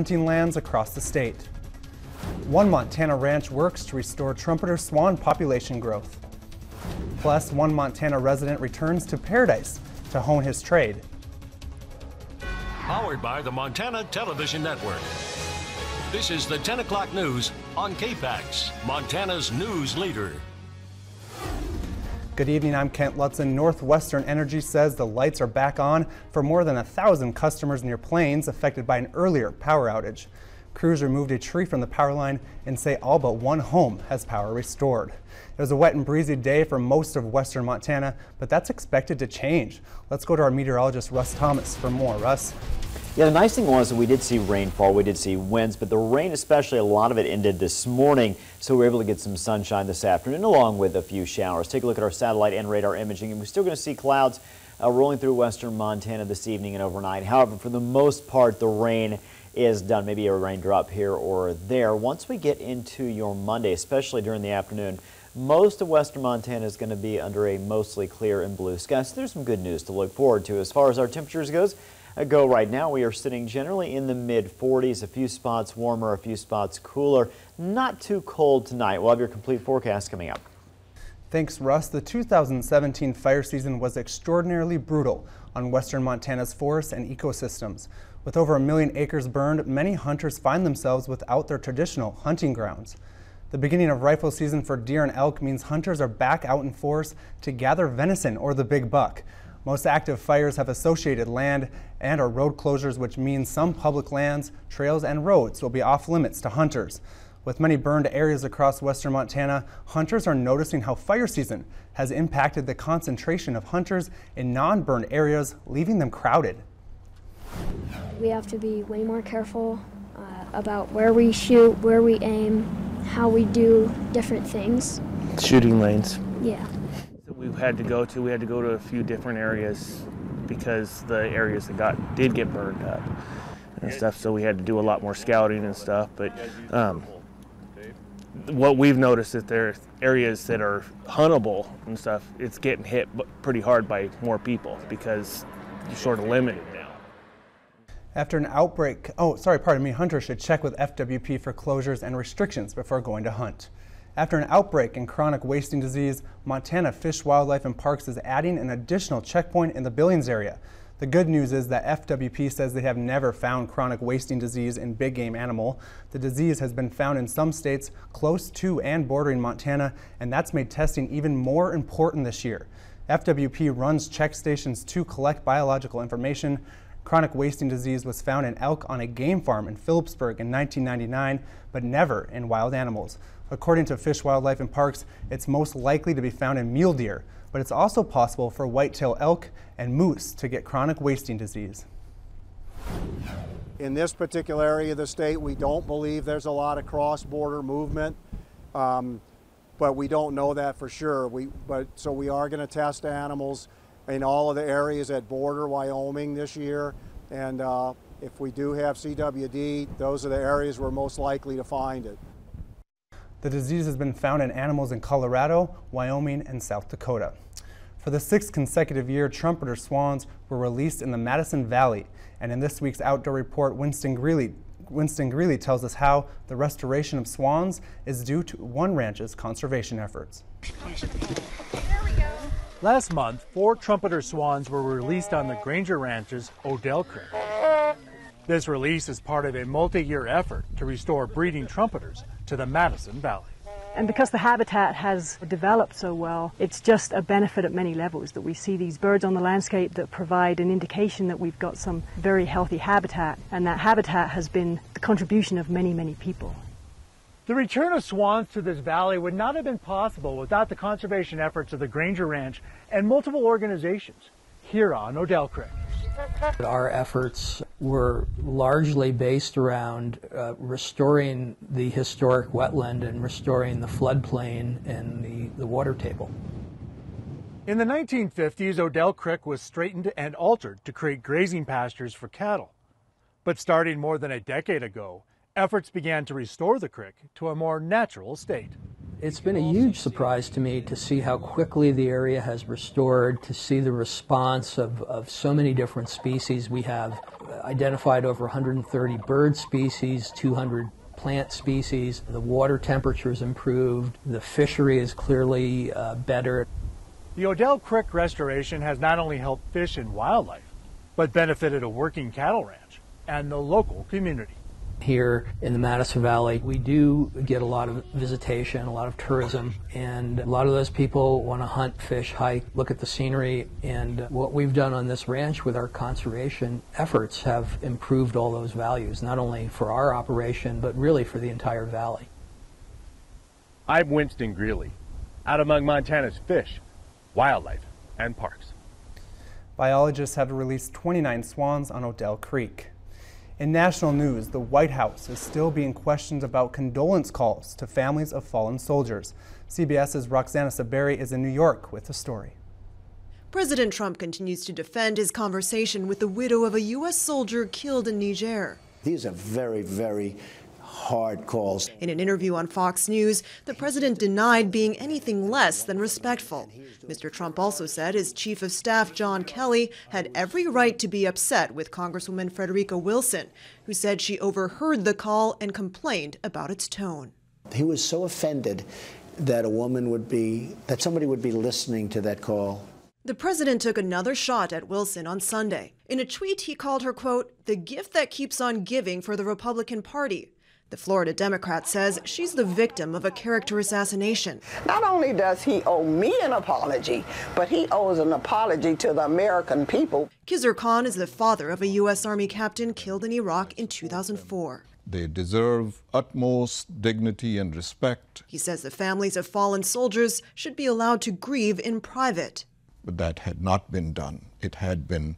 hunting lands across the state. One Montana ranch works to restore trumpeter swan population growth. Plus, one Montana resident returns to paradise to hone his trade. Powered by the Montana Television Network. This is the 10 o'clock news on KPAX, Montana's news leader. Good evening, I'm Kent Lutzen. Northwestern Energy says the lights are back on for more than 1,000 customers near Plains affected by an earlier power outage. Crews removed a tree from the power line and say all but one home has power restored. It was a wet and breezy day for most of western Montana, but that's expected to change. Let's go to our meteorologist, Russ Thomas, for more. Russ? Yeah, the nice thing was that we did see rainfall, we did see winds, but the rain especially, a lot of it ended this morning, so we were able to get some sunshine this afternoon along with a few showers. Take a look at our satellite and radar imaging, and we're still going to see clouds rolling through western Montana this evening and overnight. However, for the most part, the rain is done. Maybe a raindrop here or there. Once we get into your Monday, especially during the afternoon, most of western Montana is going to be under a mostly clear and blue sky. So there's some good news to look forward to. As far as our temperatures go right now, we are sitting generally in the mid-40s, a few spots warmer, a few spots cooler. Not too cold tonight. We'll have your complete forecast coming up. Thanks, Russ. The 2017 fire season was extraordinarily brutal on western Montana's forests and ecosystems. With over 1 million acres burned, many hunters find themselves without their traditional hunting grounds. The beginning of rifle season for deer and elk means hunters are back out in force to gather venison or the big buck. Most active fires have associated land and are road closures, which means some public lands, trails, and roads will be off limits to hunters. With many burned areas across western Montana, hunters are noticing how fire season has impacted the concentration of hunters in non-burned areas, leaving them crowded. We have to be way more careful about where we shoot, where we aim, how we do different things. Shooting lanes. Yeah. We had to go to a few different areas because the areas that did get burned up and stuff, so we had to do a lot more scouting and stuff. But what we've noticed is there are areas that are huntable and stuff, it's getting hit pretty hard by more people because you're sort of limited now. After an outbreak, hunters should check with FWP for closures and restrictions before going to hunt. After an outbreak in chronic wasting disease, Montana Fish, Wildlife and Parks is adding an additional checkpoint in the Billings area. The good news is that FWP says they have never found chronic wasting disease in big game animal. The disease has been found in some states close to and bordering Montana, and that's made testing even more important this year. FWP runs check stations to collect biological information. Chronic wasting disease was found in elk on a game farm in Phillipsburg in 1999, but never in wild animals. According to Fish, Wildlife and Parks, it's most likely to be found in mule deer, but it's also possible for whitetail elk and moose to get chronic wasting disease. In this particular area of the state, we don't believe there's a lot of cross-border movement, but we don't know that for sure. So we are going to test animals in all of the areas that border Wyoming this year, and if we do have CWD, those are the areas we're most likely to find it. The disease has been found in animals in Colorado, Wyoming, and South Dakota. For the 6th consecutive year, trumpeter swans were released in the Madison Valley, and in this week's outdoor report, Winston Greeley tells us how the restoration of swans is due to one ranch's conservation efforts. Last month, 4 trumpeter swans were released on the Granger Ranch's Odell Creek. This release is part of a multi-year effort to restore breeding trumpeters to the Madison Valley. And because the habitat has developed so well, it's just a benefit at many levels that we see these birds on the landscape that provide an indication that we've got some very healthy habitat, and that habitat has been the contribution of many, many people. The return of swans to this valley would not have been possible without the conservation efforts of the Granger Ranch and multiple organizations here on Odell Creek. Our efforts were largely based around restoring the historic wetland and restoring the floodplain and the water table. In the 1950s, Odell Creek was straightened and altered to create grazing pastures for cattle. But starting more than a decade ago, efforts began to restore the creek to a more natural state. It's been a huge surprise to me to see how quickly the area has restored, to see the response of so many different species. We have identified over 130 bird species, 200 plant species. The water temperature is improved. The fishery is clearly better. The Odell Creek restoration has not only helped fish and wildlife, but benefited a working cattle ranch and the local community. Here in the Madison Valley, we do get a lot of visitation, a lot of tourism, and a lot of those people want to hunt, fish, hike, look at the scenery, and what we've done on this ranch with our conservation efforts have improved all those values, not only for our operation, but really for the entire valley. I'm Winston Greeley, out among Montana's fish, wildlife, and parks. Biologists have released 29 swans on Odell Creek. In national news, the White House is still being questioned about condolence calls to families of fallen soldiers. CBS's Roxana Saberi is in New York with the story. President Trump continues to defend his conversation with the widow of a U.S. soldier killed in Niger. These are very, very hard calls. In an interview on Fox News, the president denied being anything less than respectful. Mr. Trump also said his chief of staff, John Kelly, had every right to be upset with Congresswoman Frederica Wilson, who said she overheard the call and complained about its tone. He was so offended that somebody would be listening to that call. The president took another shot at Wilson on Sunday. In a tweet, he called her, quote, the gift that keeps on giving for the Republican Party. The Florida Democrat says she's the victim of a character assassination. Not only does he owe me an apology, but he owes an apology to the American people. Khizr Khan is the father of a U.S. Army captain killed in Iraq in 2004. They deserve utmost dignity and respect. He says the families of fallen soldiers should be allowed to grieve in private. But that had not been done. It had been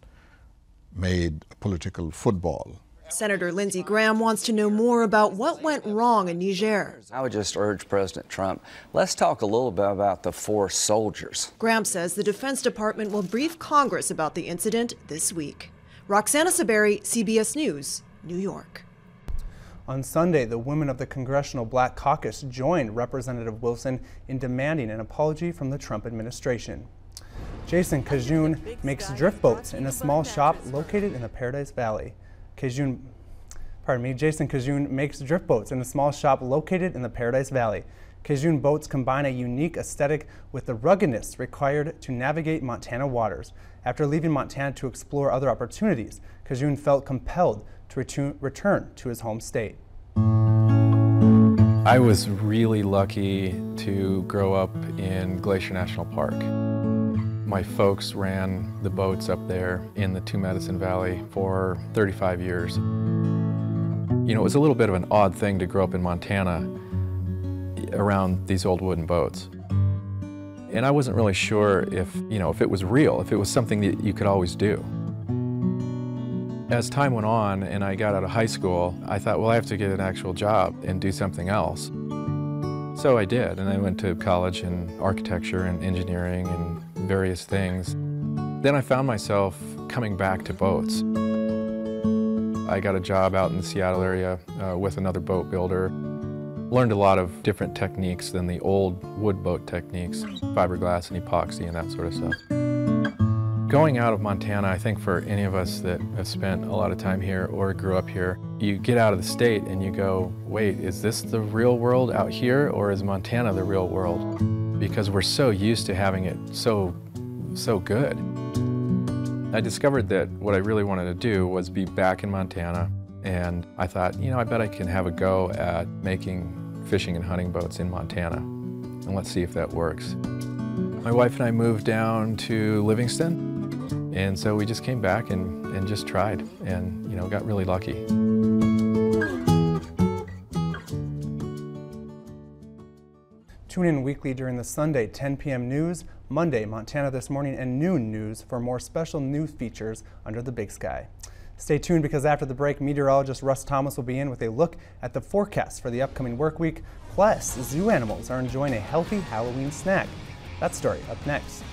made a political football. Senator Lindsey Graham wants to know more about what went wrong in Niger. I would just urge President Trump, let's talk a little bit about the 4 soldiers. Graham says the Defense Department will brief Congress about the incident this week. Roxana Saberi, CBS News, New York. On Sunday, the women of the Congressional Black Caucus joined Representative Wilson in demanding an apology from the Trump administration. Jason Cajun makes drift boats in a small shop located in the Paradise Valley. Jason Cajun makes drift boats in a small shop located in the Paradise Valley. Cajun boats combine a unique aesthetic with the ruggedness required to navigate Montana waters. After leaving Montana to explore other opportunities, Cajun felt compelled to return to his home state. I was really lucky to grow up in Glacier National Park. My folks ran the boats up there in the Two Medicine Valley for 35 years. You know, it was a little bit of an odd thing to grow up in Montana around these old wooden boats. And I wasn't really sure if it was real, if it was something that you could always do. As time went on and I got out of high school, I thought, well, I have to get an actual job and do something else. So I did, and I went to college in architecture and engineering and various things. Then I found myself coming back to boats. I got a job out in the Seattle area with another boat builder. Learned a lot of different techniques than the old wood boat techniques, fiberglass and epoxy and that sort of stuff. Going out of Montana, I think for any of us that have spent a lot of time here or grew up here, you get out of the state and you go, wait, is this the real world out here or is Montana the real world? Because we're so used to having it so good. I discovered that what I really wanted to do was be back in Montana, and I thought, I bet I can have a go at making fishing and hunting boats in Montana, and let's see if that works. My wife and I moved down to Livingston, and so we just came back and just tried, and got really lucky. Tune in weekly during the Sunday 10 p.m. news, Monday Montana This Morning, and noon news for more special news features under the big sky. Stay tuned because after the break, meteorologist Russ Thomas will be in with a look at the forecast for the upcoming work week. Plus, zoo animals are enjoying a healthy Halloween snack. That story up next.